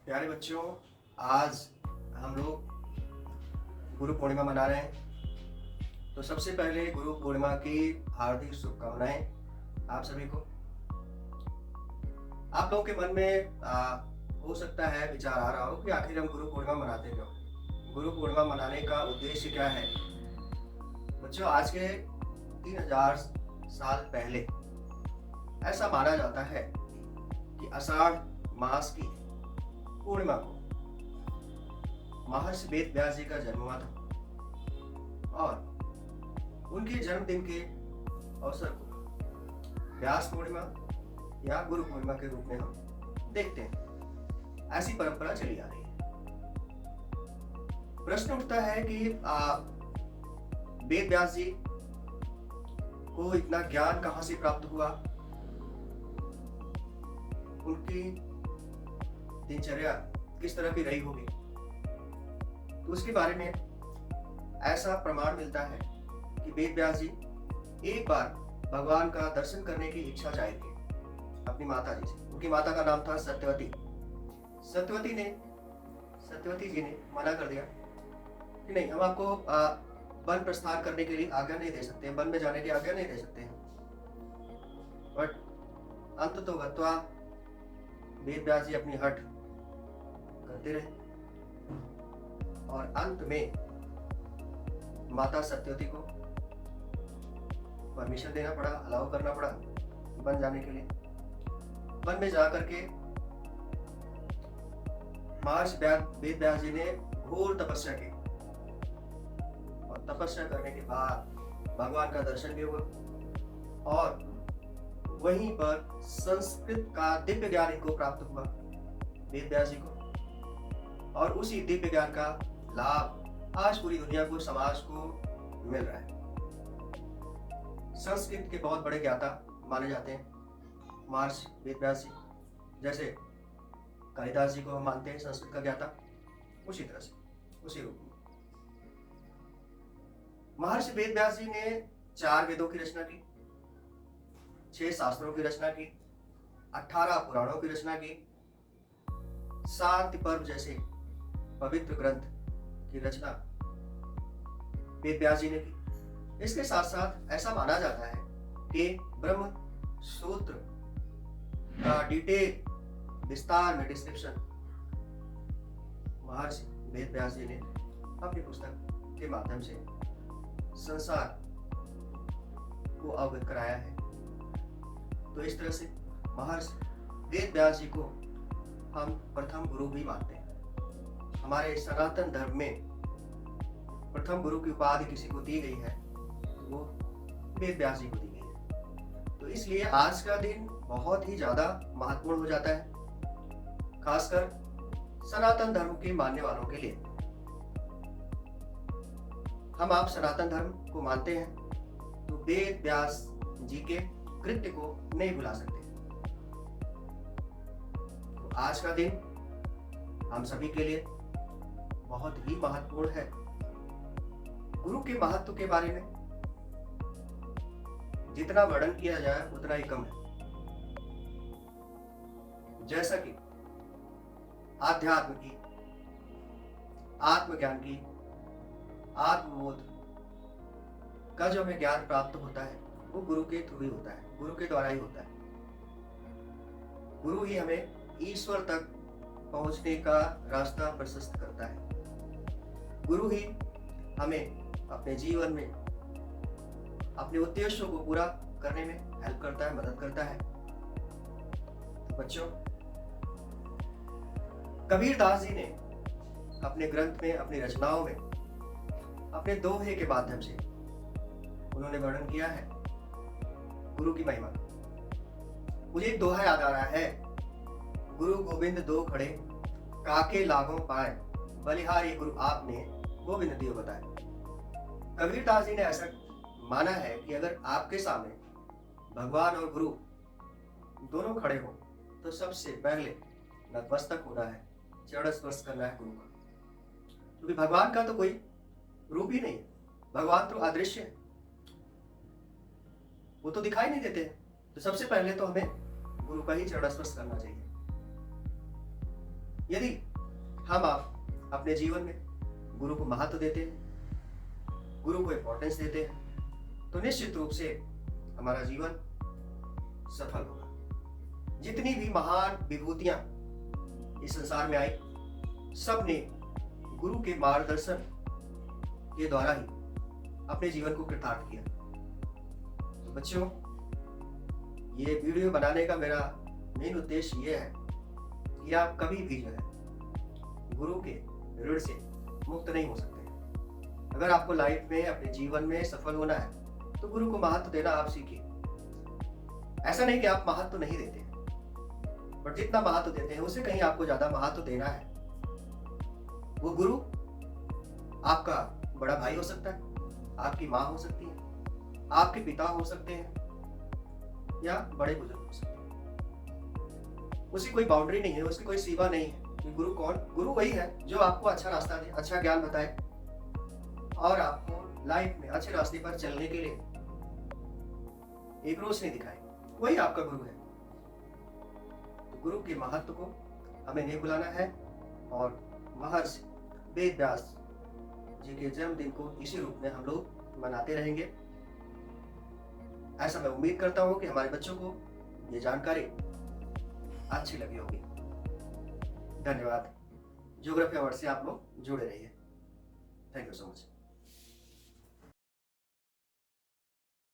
प्यारे बच्चों, आज हम लोग गुरु पूर्णिमा मना रहे हैं। तो सबसे पहले गुरु पूर्णिमा की हार्दिक शुभकामनाएं आप सभी को। आप लोगों के मन में हो सकता है विचार आ रहा हो कि आखिर हम गुरु पूर्णिमा मनाते क्यों? गुरु पूर्णिमा मनाने का उद्देश्य क्या है? बच्चों, आज के 3000 साल पहले ऐसा माना जाता है कि आषाढ़ मास की पूर्णिमा को महर्षि वेद व्यास जी का जन्म हुआ था और उनके जन्मदिन के अवसर को व्यास पूर्णिमा या गुरु पूर्णिमा के रूप में हम देखते हैं। ऐसी परंपरा चली आ रही है। प्रश्न उठता है कि वेद व्यास जी को इतना ज्ञान कहां से प्राप्त हुआ? उनकी दिनचर्या किस तरह की रही होगी? तो उसके बारे में ऐसा प्रमाण मिलता है कि वेद व्यास जी एक बार भगवान का दर्शन करने की इच्छा जाहिर की अपनी माता जी से। उनकी माता का नाम था सत्यवती। सत्यवती जी ने मना कर दिया कि नहीं, हम आपको वन प्रस्थान करने के लिए आज्ञा नहीं दे सकते, वन में जाने की आज्ञा नहीं दे सकते हैं। बट अंत तो गत्वा वेद व्यास जी अपनी हठ करते रहे और अंत में माता सत्यवती को परमिशन देना पड़ा, अलाउ करना पड़ा वन जाने के लिए। वन में जाकर के महर्षि वेद व्यास जी ने घोर तपस्या की और तपस्या करने के बाद भगवान का दर्शन भी हुआ और वहीं पर संस्कृत का दिव्य ज्ञान इनको प्राप्त हुआ वेद व्यास जी को। और उसी दिव्य ज्ञान का लाभ आज पूरी दुनिया को, समाज को मिल रहा है। संस्कृत के बहुत बड़े ज्ञाता माने जाते हैं महर्षि वेद व्यास जी। जैसे कालिदास जी को हम मानते हैं संस्कृत का ज्ञाता, उसी तरह से, उसी रूप में महर्षि वेद व्यास जी ने 4 वेदों की रचना की, 6 शास्त्रों की रचना की, 18 पुराणों की रचना की, शांति पर्व जैसे पवित्र ग्रंथ की रचना वेद व्यास जी ने की। इसके साथ साथ ऐसा माना जाता है कि ब्रह्म सूत्र का डिटेल विस्तार में डिस्क्रिप्शन महर्षि वेद व्यास जी ने अपनी पुस्तक के माध्यम से संसार को अवगत कराया है। तो इस तरह से महर्षि वेद व्यास जी को हम प्रथम गुरु भी मानते हैं। हमारे सनातन धर्म में प्रथम गुरु की उपाधि किसी को दी गई है तो वो वेद व्यास जी को दी गई है। तो इसलिए आज का दिन बहुत ही ज्यादा महत्वपूर्ण हो जाता है, खासकर सनातन धर्म के मानने वालों के लिए। हम आप सनातन धर्म को मानते हैं तो वेद व्यास जी के कृत्य को नहीं भुला सकते। तो आज का दिन हम सभी के लिए बहुत ही महत्वपूर्ण है। गुरु के महत्व के बारे में जितना वर्णन किया जाए उतना ही कम है। जैसा कि आध्यात्म की, आत्मज्ञान की, आत्मबोध का जो हमें ज्ञान प्राप्त होता है वो गुरु के थ्रू ही होता है, गुरु के द्वारा ही होता है। गुरु ही हमें ईश्वर तक पहुंचने का रास्ता प्रशस्त करता है। गुरु ही हमें अपने जीवन में अपने उद्देश्यों को पूरा करने में हेल्प करता है, मदद करता है। तो बच्चों, कबीरदास जी ने अपने ग्रंथ में, अपनी रचनाओं में, अपने दोहे के माध्यम से उन्होंने वर्णन किया है गुरु की महिमा। मुझे एक दोहा याद आ रहा है, गुरु गोविंद दो खड़े काके लागों पाए, बलिहारी गुरु आपने गोविंद दियो बताए। कबीरदास जी ने ऐसा माना है कि अगर आपके सामने भगवान और गुरु दोनों खड़े हो तो सबसे पहले नतमस्तक होना है, चरण स्पर्श करना है गुरु का, क्योंकि भगवान का तो कोई रूप ही नहीं है। भगवान तो अदृश्य है, वो तो दिखाई नहीं देते। तो सबसे पहले तो हमें गुरु का ही चरण स्पर्श करना चाहिए। यदि हम आप अपने जीवन में गुरु को महत्व देते हैं, गुरु को इम्पोर्टेंस देते हैं, तो निश्चित रूप से हमारा जीवन सफल होगा। जितनी भी महान विभूतियां इस संसार में आई, सब ने गुरु के मार्गदर्शन के द्वारा ही अपने जीवन को कृतार्थ किया। तो बच्चों, ये वीडियो बनाने का मेरा मेन उद्देश्य ये है कि आप कभी भी जो है गुरु के ऋण से मुक्त नहीं हो सकते। अगर आपको लाइफ में, अपने जीवन में सफल होना है तो गुरु को महत्व देना आप सीखिए। ऐसा नहीं कि आप महत्व नहीं देते, पर जितना महत्व देते हैं उससे कहीं आपको ज्यादा महत्व देना है। वो गुरु आपका बड़ा भाई हो सकता है, आपकी माँ हो सकती है, आपके पिता हो सकते हैं, या बड़े बुजुर्ग हो सकते हैं। उसकी कोई बाउंड्री नहीं है, उसकी कोई सीमा नहीं है कि गुरु कौन। गुरु वही है जो आपको अच्छा रास्ता दे, अच्छा ज्ञान बताए और आपको लाइफ में अच्छे रास्ते पर चलने के लिए एक रोशनी दिखाए। वही आपका गुरु है। तो गुरु के महत्व को हमें नहीं भुलाना है और महर्षि वेद व्यास जी के जन्मदिन को इसी रूप में हम लोग मनाते रहेंगे। ऐसा मैं उम्मीद करता हूँ कि हमारे बच्चों को ये जानकारी अच्छी लगी होगी। धन्यवाद। ज्योग्राफी अवार्ड से आप लोग जुड़े रहिए। Thank you so much.